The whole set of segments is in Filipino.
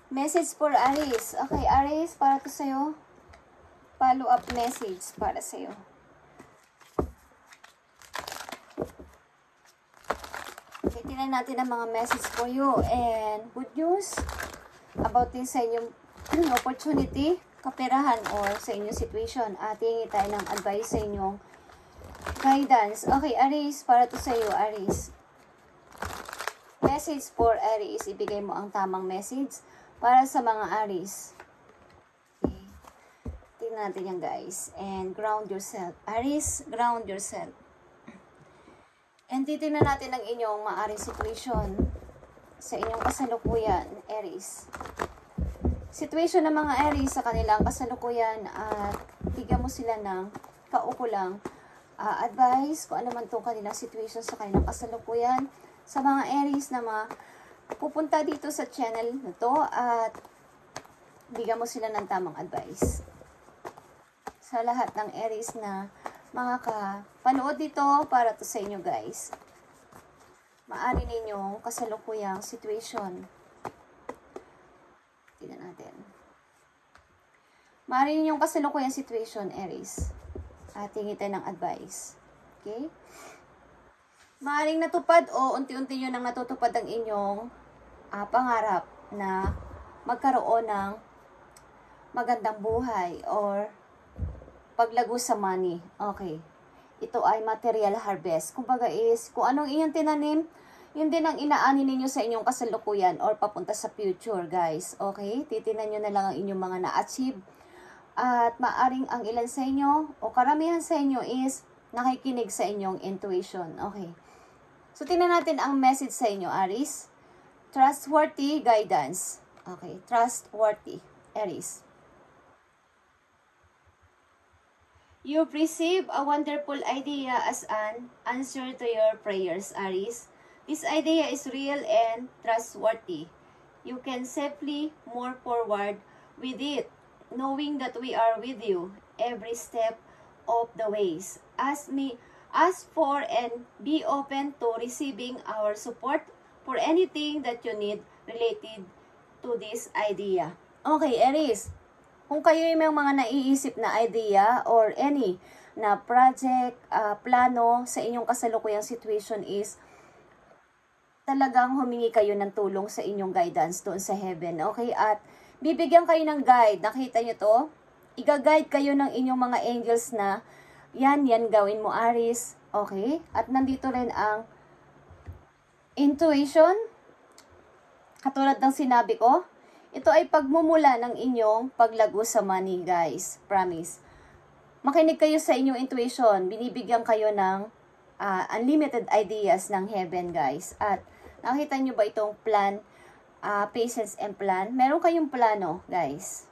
Message for Aries. Okay, Aries, para to sa'yo. Follow up message para sa'yo. Okay, tingnan natin ang mga message for you. And good news about din sa inyong opportunity, kaperahan, or sa inyong situation. At hingi tayo ng advice sa inyong guidance. Okay, Aries, para to sa'yo, Aries. Message for Aries. Ibigay mo ang tamang message para sa mga Aries. Okay. Tingnan natin yan, guys. And ground yourself. Aries, ground yourself. And titingnan natin ang inyong maaring situation sa inyong kasalukuyan, Aries. Situation ng mga Aries sa kanilang kasalukuyan at bigyan mo sila ng kaukulang advice kung ano man itong kanilang situation sa kanilang kasalukuyan. Sa mga Aries na pupunta dito sa channel na to at bigyan mo sila ng tamang advice. Sa lahat ng Aries na makakapanood dito para to sa inyo, guys. Maari ninyong kasalukuyang situation. Tingnan natin. Maari ninyong kasalukuyang situation, Aries. At hingi tayo ng advice. Okay? Maaring natupad o unti-unti nyo nang natutupad ang inyong pangarap na magkaroon ng magandang buhay or paglago sa money. Okay. Ito ay material harvest. Kumbaga is, kung anong inyong tinanim, yun din ang inaani ninyo sa inyong kasalukuyan or papunta sa future, guys. Okay? Titinan nyo na lang ang inyong mga na-achieve. At maaring ang ilan sa inyo o karamihan sa inyo is nakikinig sa inyong intuition. Okay. So, tingnan natin ang message sa inyo, Aries. Trustworthy guidance. Okay. Trustworthy, Aries. You've received a wonderful idea as an answer to your prayers, Aries. This idea is real and trustworthy. You can safely move forward with it, knowing that we are with you every step of the ways. Ask for and be open to receiving our support for anything that you need related to this idea. Okay, Aries. Kung kayo may mga naiisip na idea or any na project, plano sa inyong kasalukuyang situation is talagang humingi kayo ng tulong sa inyong guidance doon sa heaven. Okay? At bibigyan kayo ng guide. Nakita nyo to? Iga-guide kayo ng inyong mga angels na yan gawin mo, Aries. Okay? At nandito rin ang intuition. Katulad ng sinabi ko, ito ay pagmumula ng inyong paglago sa money, guys. Promise. Makinig kayo sa inyong intuition. Binibigyan kayo ng unlimited ideas ng heaven, guys. At nakita nyo ba itong plan, patience and plan? Meron kayong plano, guys.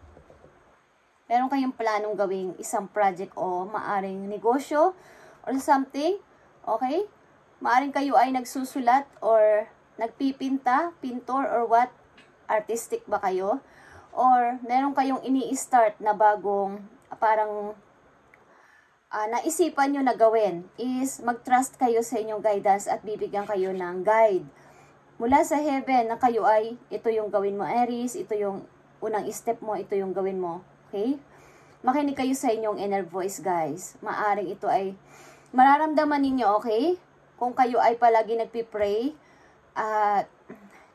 Meron kayong planong gawing isang project o maaring negosyo or something. Okay? Maaring kayo ay nagsusulat or nagpipinta, pintor or what? Artistic ba kayo? Or meron kayong ini-start na bagong parang naisipan nyo na gawin is mag-trust kayo sa inyong guidance at bibigyan kayo ng guide mula sa heaven na kayo ay ito yung gawin mo, Aries, ito yung unang step mo, ito yung gawin mo. Okay? Makinig kayo sa inyong inner voice, guys. Maaring ito ay mararamdaman ninyo, okay? Kung kayo ay palagi nagpipray at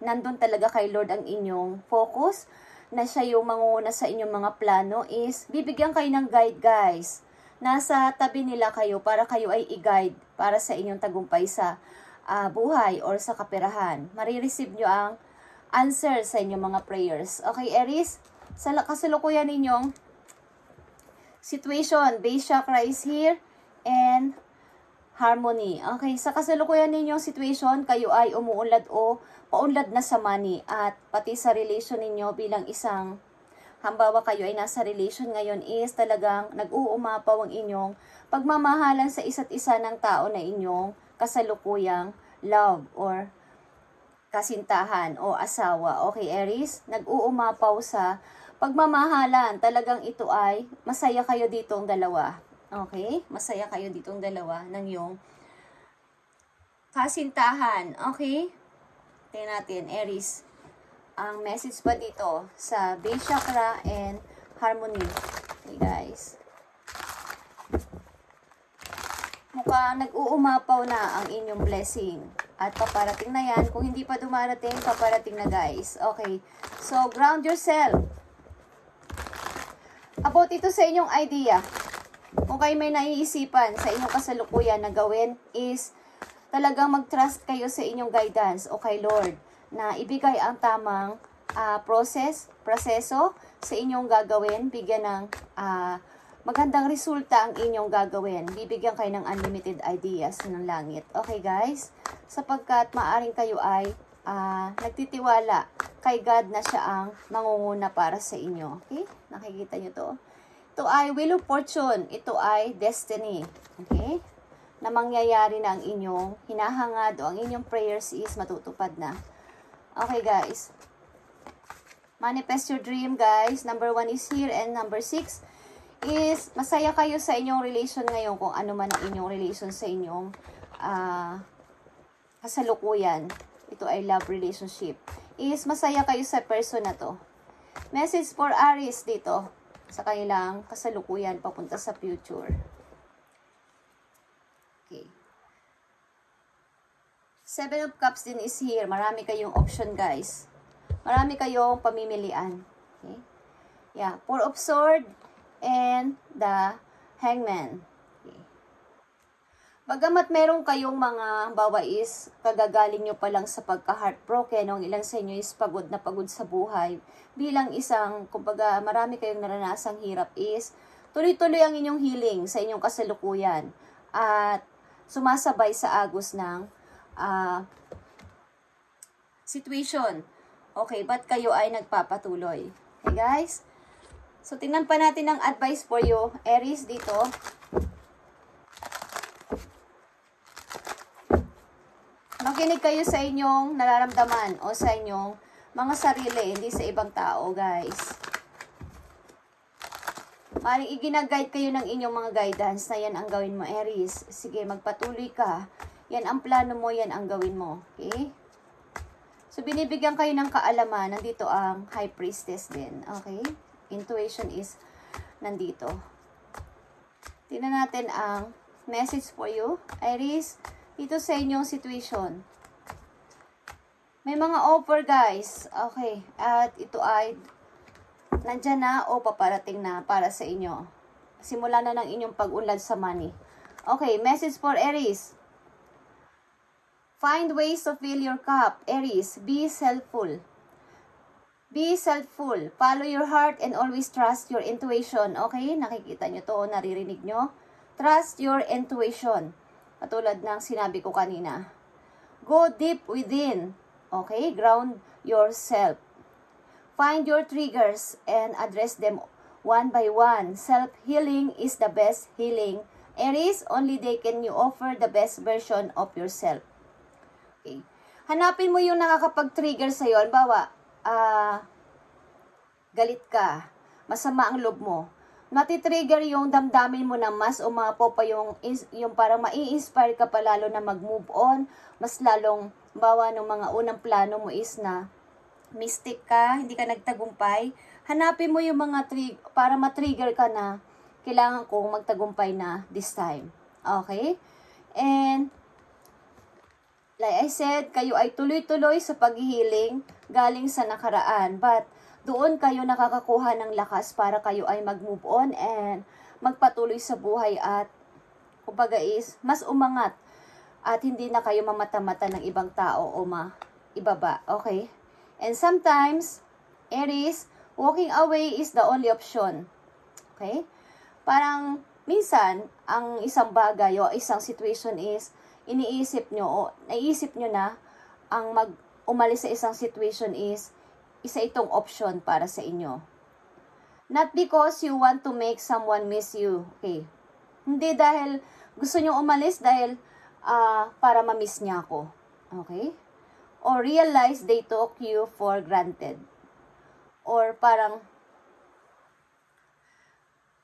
nandun talaga kay Lord ang inyong focus, na siya yung manguna sa inyong mga plano, is bibigyan kayo ng guide, guys. Nasa tabi nila kayo para kayo ay i-guide para sa inyong tagumpay sa buhay or sa kaperahan. Marireceive nyo ang answer sa inyong mga prayers. Okay, Aries? Sa kasalukuyan ninyong situation, base chakra is here and harmony. Okay, sa kasalukuyan ninyong situation, kayo ay umuunlad o paunlad na sa money at pati sa relation ninyo bilang isang, hambawa kayo ay nasa relation ngayon is talagang nag-uumapaw ang inyong pagmamahalan sa isa't isa ng tao na inyong kasalukuyang love or kasintahan o asawa. Okay, Aries? Nag-uumapaw sa pagmamahalan. Talagang ito ay masaya kayo ditong dalawa. Okay? Masaya kayo ditong dalawa ng iyong kasintahan. Okay? Tingnan natin, Aries. Ang message pa dito sa base chakra and harmony. Okay, guys. Mukhang nag-uumapaw na ang inyong blessing. At paparating na yan. Kung hindi pa dumarating, paparating na, guys. Okay. So, ground yourself. About ito sa inyong idea. Kung kayo may naiisipan sa inyong kasalukuyan na gawin is talagang mag-trust kayo sa inyong guidance o kay Lord na ibigay ang tamang proseso sa inyong gagawin. Bigyan ng magandang resulta ang inyong gagawin. Bibigyan kayo ng unlimited ideas ng langit. Okay, guys? Sapagkat maaring kayo ay nagtitiwala kay God na siya ang mangunguna para sa inyo. Okay? Nakikita nyo to? Ito ay wheel of fortune. Ito ay destiny. Okay? Na mangyayari na ang inyong hinahangad o ang inyong prayers is matutupad na. Okay, guys? Manifest your dream, guys. Number 1 is here and number 6 is masaya kayo sa inyong relation ngayon kung ano man ang inyong relation sa inyong kasalukuyan. Ito ay love relationship. Is masaya kayo sa person na to. Message for Aries dito sa kanilang kasalukuyan papunta sa future. Okay. 7 of Cups din is here. Marami kayong option, guys. Marami kayong pamimilian. Okay? Yeah. 4 of Swords and the Hangman. Okay. Bagamat meron kayong mga bawa is kagagaling nyo pa lang sa pagka-heartbroken, ang ilan sa inyo is pagod na pagod sa buhay. Bilang isang, kumbaga, marami kayong naranasang hirap is tuloy-tuloy ang inyong healing sa inyong kasalukuyan at sumasabay sa agos ng situation. Okay, ba't kayo ay nagpapatuloy? Okay, guys? So, tingnan pa natin ang advice for you, Aries, dito. Makinig kayo sa inyong nararamdaman o sa inyong mga sarili, hindi sa ibang tao, guys. Maring iginaguide kayo ng inyong mga guidance na yan ang gawin mo, Aries. Sige, magpatuloy ka. Yan ang plano mo, yan ang gawin mo. Okay? So, binibigyan kayo ng kaalaman. Nandito ang High Priestess din. Okay? Intuition is nandito. Tingnan natin ang message for you, Aries, dito sa inyong situation. May mga offer, guys. Okay. At ito ay nandyan na o paparating na para sa inyo. Simula na ng inyong pag-unlad sa money. Okay. Message for Aries. Find ways to fill your cup. Aries, be self-full. Be self-full. Follow your heart and always trust your intuition. Okay? Nakikita nyo to, naririnig nyo. Trust your intuition. Katulad ng sinabi ko kanina. Go deep within. Okay? Ground yourself. Find your triggers and address them one by one. Self-healing is the best healing. Aries, only they can you offer the best version of yourself. Okay? Hanapin mo yung nakakapag-trigger sa'yo. Halimbawa, galit ka, masama ang loob mo, natitrigger yung damdamin mo na mas umapo pa yung parang mai-inspire ka pa lalo na mag-move on, mas lalong bawa ng mga unang plano mo is na mistake ka, hindi ka nagtagumpay. Hanapin mo yung mga para ma-trigger ka na kailangan kong magtagumpay na this time. Okay? And like I said, kayo ay tuloy-tuloy sa paghihiling galing sa nakaraan. But doon kayo nakakakuha ng lakas para kayo ay mag-move on and magpatuloy sa buhay at kumbaga is mas umangat at hindi na kayo mamata-mata ng ibang tao o maibaba. Okay? And sometimes, Aries, walking away is the only option. Okay? Parang minsan, ang isang bagay o isang situation is iniisip nyo o naisip nyo na ang umalis sa isang situation is isa itong option para sa inyo. Not because you want to make someone miss you. Okay. Hindi dahil gusto nyo umalis dahil para ma-miss niya ako. Okay? Or realize they took you for granted. Or parang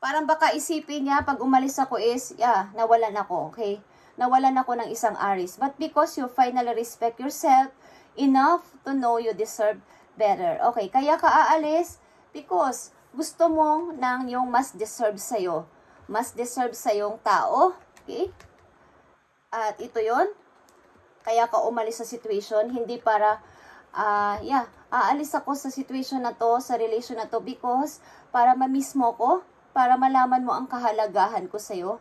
baka isipin niya pag umalis ako is, nawalan ako. Okay? Nawalan ako ng isang Aries. But because you finally respect yourself, enough to know you deserve better. Okay, kaya ka aalis because gusto mo ng yung mas deserve sa'yo. Mas deserve sa'yong tao. Okay? At ito yon. Kaya ka umalis sa situation, hindi para, aalis ako sa situation na to, sa relation na to, because para ma-miss mo ko, para malaman mo ang kahalagahan ko sa'yo.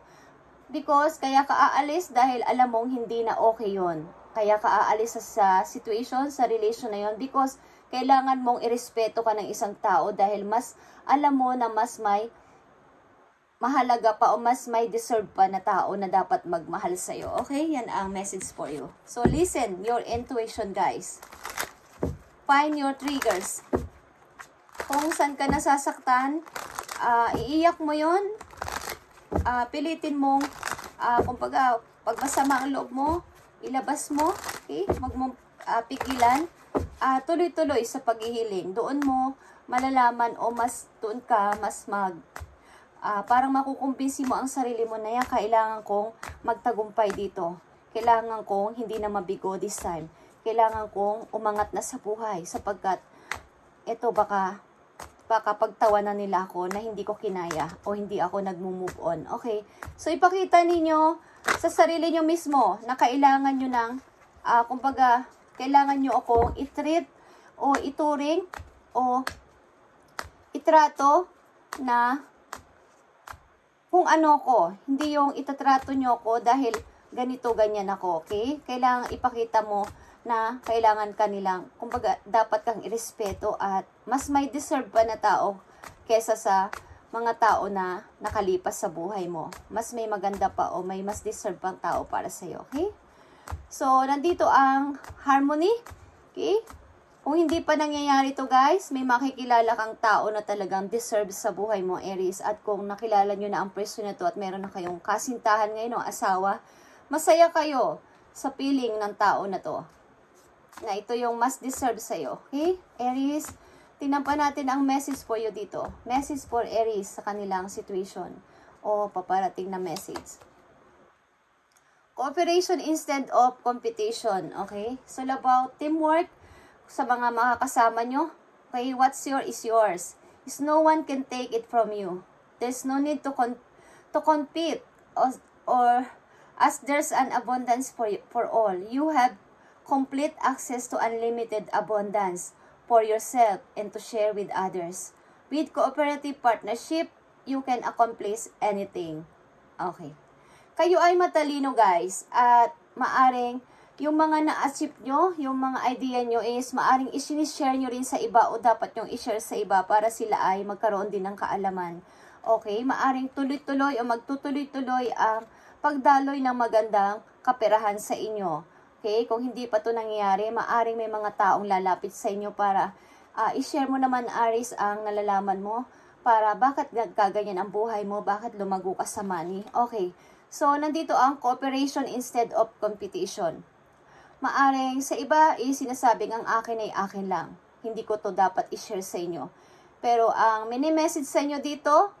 Because kaya ka aalis dahil alam mong hindi na okay yon. Kaya ka aalis sa situation, sa relation na yon, because kailangan mong irespeto ka ng isang tao dahil mas alam mo na mas may mahalaga pa o mas may deserve pa na tao na dapat magmahal sa'yo. Okay? Yan ang message for you. So, listen your intuition, guys. Find your triggers. Kung saan ka nasasaktan, iiyak mo yun. Pilitin mong, kumbaga, pag masama ang loob mo, ilabas mo. Okay? Huwag mong pigilan. Tuloy-tuloy sa paghihiling. Doon mo malalaman o mas doon ka mas parang makukumbinsi mo ang sarili mo na yan, kailangan kong magtagumpay dito. Kailangan kong hindi na mabigo this time. Kailangan kong umangat na sa buhay sapagkat ito baka pagtawanan nila ako na hindi ko kinaya o hindi ako nagmo-move on. Okay? So, ipakita ninyo sa sarili nyo mismo na kailangan nyo ng, kumbaga, kailangan nyo akong i-treat o ituring o itrato na kung ano ko, hindi yung itatrato nyo ko dahil ganito, ganyan ako, okay? Kailangan ipakita mo na kailangan kanilang, kumbaga, dapat kang irespeto at mas may deserve pa na tao kesa sa mga tao na nakalipas sa buhay mo. Mas may maganda pa o may mas deserve pang tao para sa'yo, okay? So, nandito ang harmony, okay? Kung hindi pa nangyayari to guys, may makikilala kang tao na talagang deserve sa buhay mo, Aries. At kung nakilala nyo na ang person na to at meron na kayong kasintahan ngayon o asawa, masaya kayo sa piling ng tao na to. Na ito yung mas deserve sa'yo. Okay? Aries, tingnan pa natin ang message for you dito. Message for Aries sa kanilang situation o paparating na message. Cooperation instead of competition. Okay? So, about teamwork, sa mga makakasama nyo, okay, what's yours is yours. Is no one can take it from you. There's no need to compete or as there's an abundance for all. You have complete access to unlimited abundance for yourself and to share with others. With cooperative partnership, you can accomplish anything. Okay. Kayo ay matalino guys at maaring yung mga na-achieve nyo, yung mga idea nyo is maaring i-share nyo rin sa iba o dapat nyong i-share sa iba para sila ay magkaroon din ng kaalaman. Okay? Maaring tuloy-tuloy o magtutuloy-tuloy ang pagdaloy ng magandang kaperahan sa inyo. Okay? Kung hindi pa ito nangyayari, maaring may mga taong lalapit sa inyo para i-share mo naman, Aries, ang nalalaman mo para bakit nagkaganyan ang buhay mo, bakit lumago ka sa money. Okay. So, nandito ang cooperation instead of competition. Maaring sa iba sinasabing ang akin ay akin lang. Hindi ko to dapat i-share sa inyo. Pero ang mini-message sa inyo dito,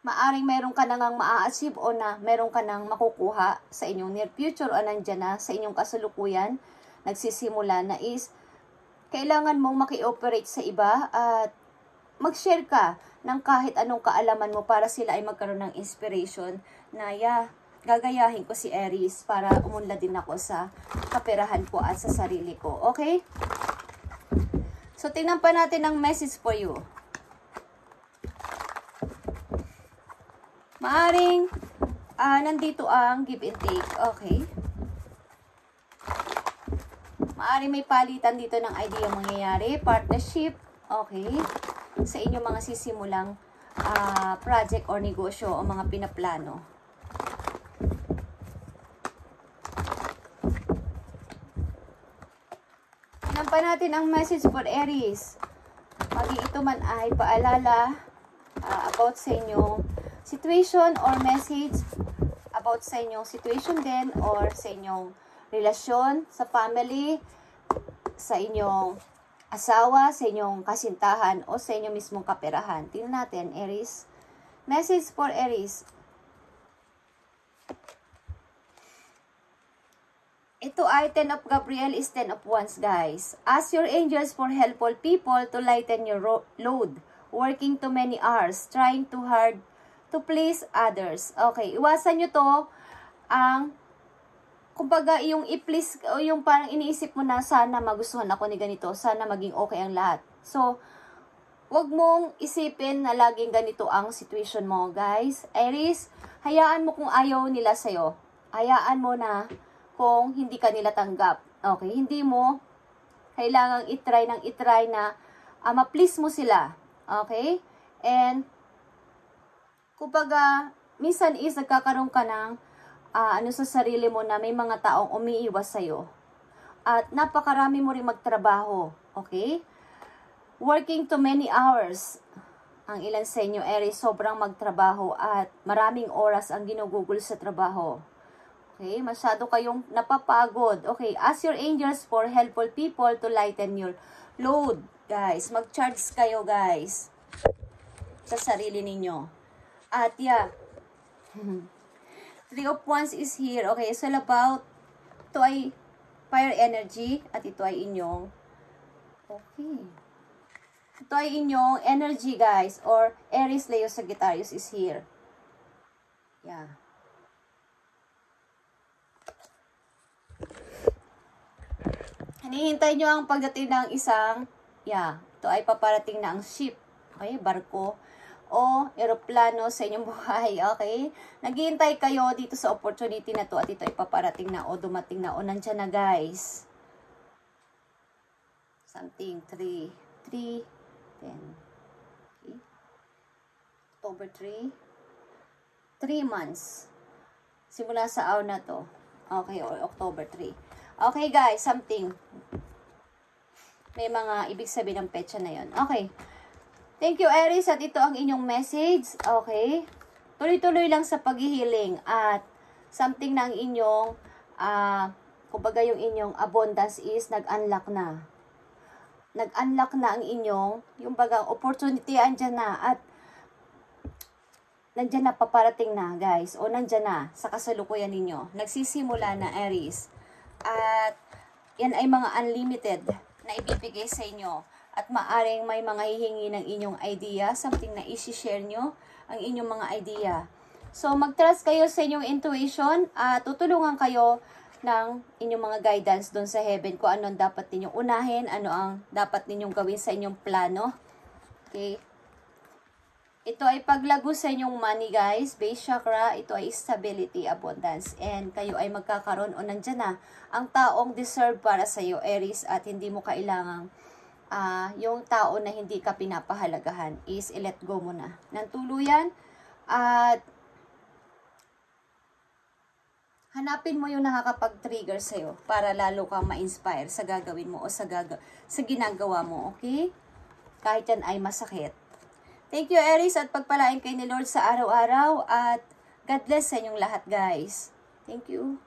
maaring meron ka nang maa-achieve o na meron ka nang makukuha sa inyong near future o nandyan na sa inyong kasalukuyan, nagsisimula na is, kailangan mong maki-operate sa iba at mag-share ka ng kahit anong kaalaman mo para sila ay magkaroon ng inspiration na gagayahin ko si Aries para umunlad din ako sa kaperahan ko at sa sarili ko. Okay? So, tingnan pa natin ang message for you. Maaring, nandito ang give and take. Okay? Maaring may palitan dito ng idea mangyayari. Partnership. Okay? Sa inyong mga sisimulang project or negosyo o mga pinaplano. Pa natin ang message for Aries. Maging ito man ay paalala about sa inyong situation or message about sa inyong situation din or sa inyong relasyon, sa family, sa inyong asawa, sa inyong kasintahan o sa inyong mismong kaperahan. Tingnan natin, Aries. Message for Aries. Ito ay 10 of Gabriel is 10 of Wands, guys. Ask your angels for helpful people to lighten your load. Working too many hours, trying too hard to please others. Okay, iwasan nyo to ang, kumbaga, yung i-please, o yung parang iniisip mo na sana magustuhan ako ni ganito, sana maging okay ang lahat. So, wag mong isipin na laging ganito ang situation mo, guys. Aries, hayaan mo kung ayaw nila sa'yo. Hayaan mo na kung hindi ka nila tanggap. Okay, hindi mo kailangang itry na ma-please mo sila. Okay? And, kumbaga, minsan is nagkakaroon ka ng sa sarili mo na may mga taong umiiwas sa'yo. At napakarami mo rin magtrabaho. Okay? Working too many hours. Ang ilan sa inyo, Aries, sobrang magtrabaho at maraming oras ang ginugugol sa trabaho. Okay, masyado kayong napapagod. Okay, ask your angels for helpful people to lighten your load. Guys, mag-charge kayo, guys, sa sarili ninyo. At yeah, 3 of Wands is here. Okay, it's all about, ito ay fire energy at ito ay inyong, okay, ito ay inyong energy, guys, or Aries, Leo, Sagittarius is here. Yeah. Hinihintay nyo ang pagdating ng isang, ito ay paparating na ang ship, okay, barko, o eroplano sa inyong buhay, okay? Naghihintay kayo dito sa opportunity na to at ito ay paparating na o dumating na o nandyan na, guys. Something, 3, 10, okay. October 3, 3 months. Simula sa hour na to, okay, or October 3. Okay, guys, something. May mga ibig sabihin ng petsa na yon. Okay. Thank you, Aries, at ito ang inyong message. Okay. Tuloy-tuloy lang sa paghihiling at something na ang inyong, kumbaga yung inyong abundance is nag-unlock na. Nag-unlock na ang inyong, yung bagang opportunity andyan na at nandyan na, paparating na, guys. O nandyan na sa kasalukuyan ninyo. Nagsisimula na, Aries. At yan ay mga unlimited na ibibigay sa inyo. At maaring may mga hihingi ng inyong idea, something na isi-share nyo, ang inyong mga idea. So, mag-trust kayo sa inyong intuition at tutulungan kayo ng inyong mga guidance doon sa heaven kung ano ang dapat ninyong unahin, ano ang dapat ninyong gawin sa inyong plano. Okay? Ito ay paglago sa inyong money, guys. Base chakra, ito ay stability, abundance. And kayo ay magkakaroon o nandyan na ang taong deserve para sa iyo, Aries, at hindi mo kailangang yung tao na hindi ka pinapahalagahan is i-let go mo na ng tuluyan. At hanapin mo yung nakakapag-trigger sa'yo para lalo kang ma-inspire sa gagawin mo o sa ginagawa mo, okay? Kahit yan ay masakit. Thank you, Aries, at pagpalain kayo ni Lord sa araw-araw at God bless sa inyong lahat, guys. Thank you.